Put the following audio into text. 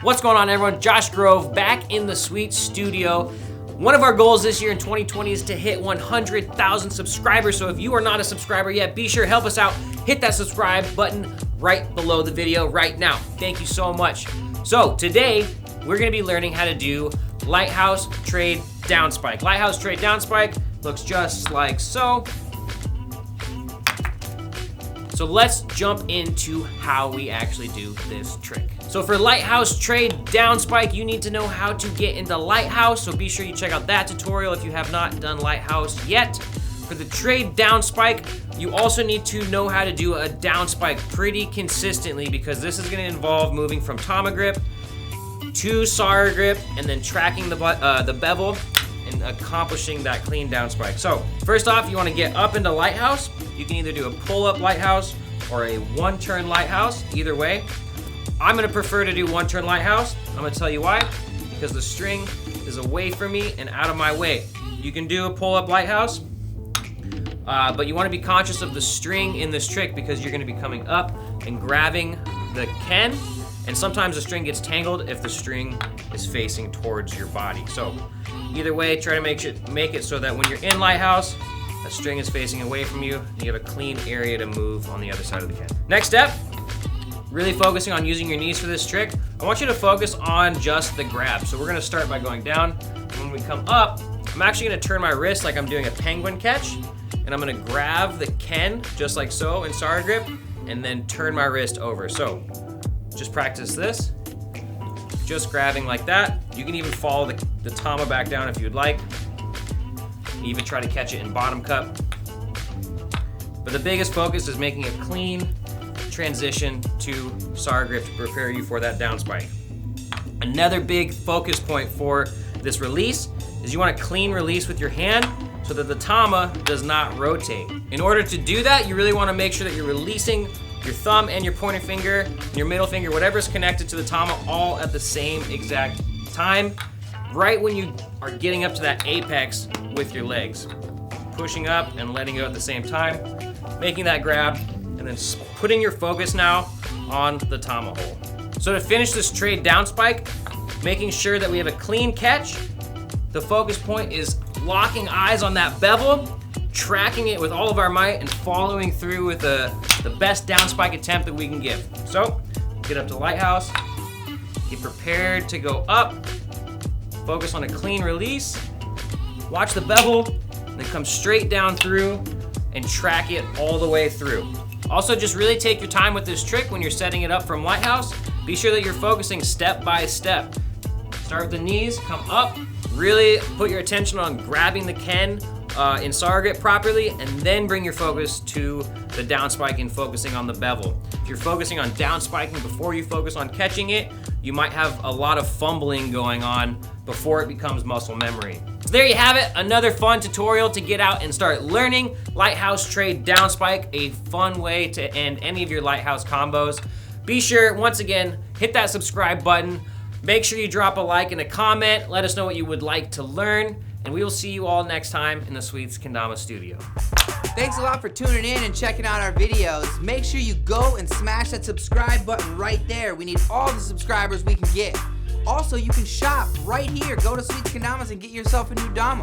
What's going on, everyone? Josh Grove back in the sweet studio. One of our goals this year in 2020 is to hit 100,000 subscribers. So if you are not a subscriber yet, be sure to help us out. Hit that subscribe button right below the video right now. Thank you so much. So today we're going to be learning how to do Lighthouse Trade Downspike. Lighthouse Trade Downspike looks just like so. So let's jump into how we actually do this trick. So for Lighthouse Trade Downspike, you need to know how to get into Lighthouse. So be sure you check out that tutorial if you have not done Lighthouse yet. For the Trade Downspike, you also need to know how to do a downspike pretty consistently, because this is going to involve moving from Tama grip to SAR grip and then tracking the bevel and accomplishing that clean downspike. So first off, you want to get up into Lighthouse. You can either do a pull-up Lighthouse or a one-turn Lighthouse, either way. I'm gonna prefer to do one-turn Lighthouse. I'm gonna tell you why. Because the string is away from me and out of my way. You can do a pull-up Lighthouse, but you wanna be conscious of the string in this trick, because you're gonna be coming up and grabbing the Ken, and sometimes the string gets tangled if the string is facing towards your body. So either way, try to make it so that when you're in Lighthouse, the string is facing away from you, and you have a clean area to move on the other side of the Ken. Next step, really focusing on using your knees for this trick. I want you to focus on just the grab. So we're gonna start by going down, and when we come up, I'm actually gonna turn my wrist like I'm doing a penguin catch, and I'm gonna grab the Ken just like so in SAR grip, and then turn my wrist over. So just practice this, just grabbing like that. You can even follow the Tama back down if you'd like. Even try to catch it in bottom cup. But the biggest focus is making a clean transition to SAR grip to prepare you for that downspike. Another big focus point for this release is you want a clean release with your hand so that the Tama does not rotate. In order to do that, you really want to make sure that you're releasing your thumb and your pointer finger, and your middle finger, whatever is connected to the Tama, all at the same exact time, right when you are getting up to that apex with your legs. Pushing up and letting go at the same time, making that grab, and then putting your focus now on the Tama hole. So to finish this trade downspike, making sure that we have a clean catch, the focus point is locking eyes on that bevel, tracking it with all of our might, and following through with the best downspike attempt that we can give. So get up to Lighthouse, get prepared to go up, focus on a clean release, watch the bevel, and then come straight down through and track it all the way through. Also, just really take your time with this trick when you're setting it up from Lighthouse. Be sure that you're focusing step by step. Start with the knees, come up, really put your attention on grabbing the Ken in SAR grip properly, and then bring your focus to the downspike and focusing on the bevel. If you're focusing on downspiking before you focus on catching it, you might have a lot of fumbling going on before it becomes muscle memory. So there you have it, another fun tutorial to get out and start learning Lighthouse Trade Downspike, a fun way to end any of your Lighthouse combos. Be sure, once again, hit that subscribe button. Make sure you drop a like and a comment. Let us know what you would like to learn, and we will see you all next time in the Sweets Kendama studio. Thanks a lot for tuning in and checking out our videos. Make sure you go and smash that subscribe button right there. We need all the subscribers we can get. Also, you can shop right here. Go to Sweets Kendamas and get yourself a new Dama.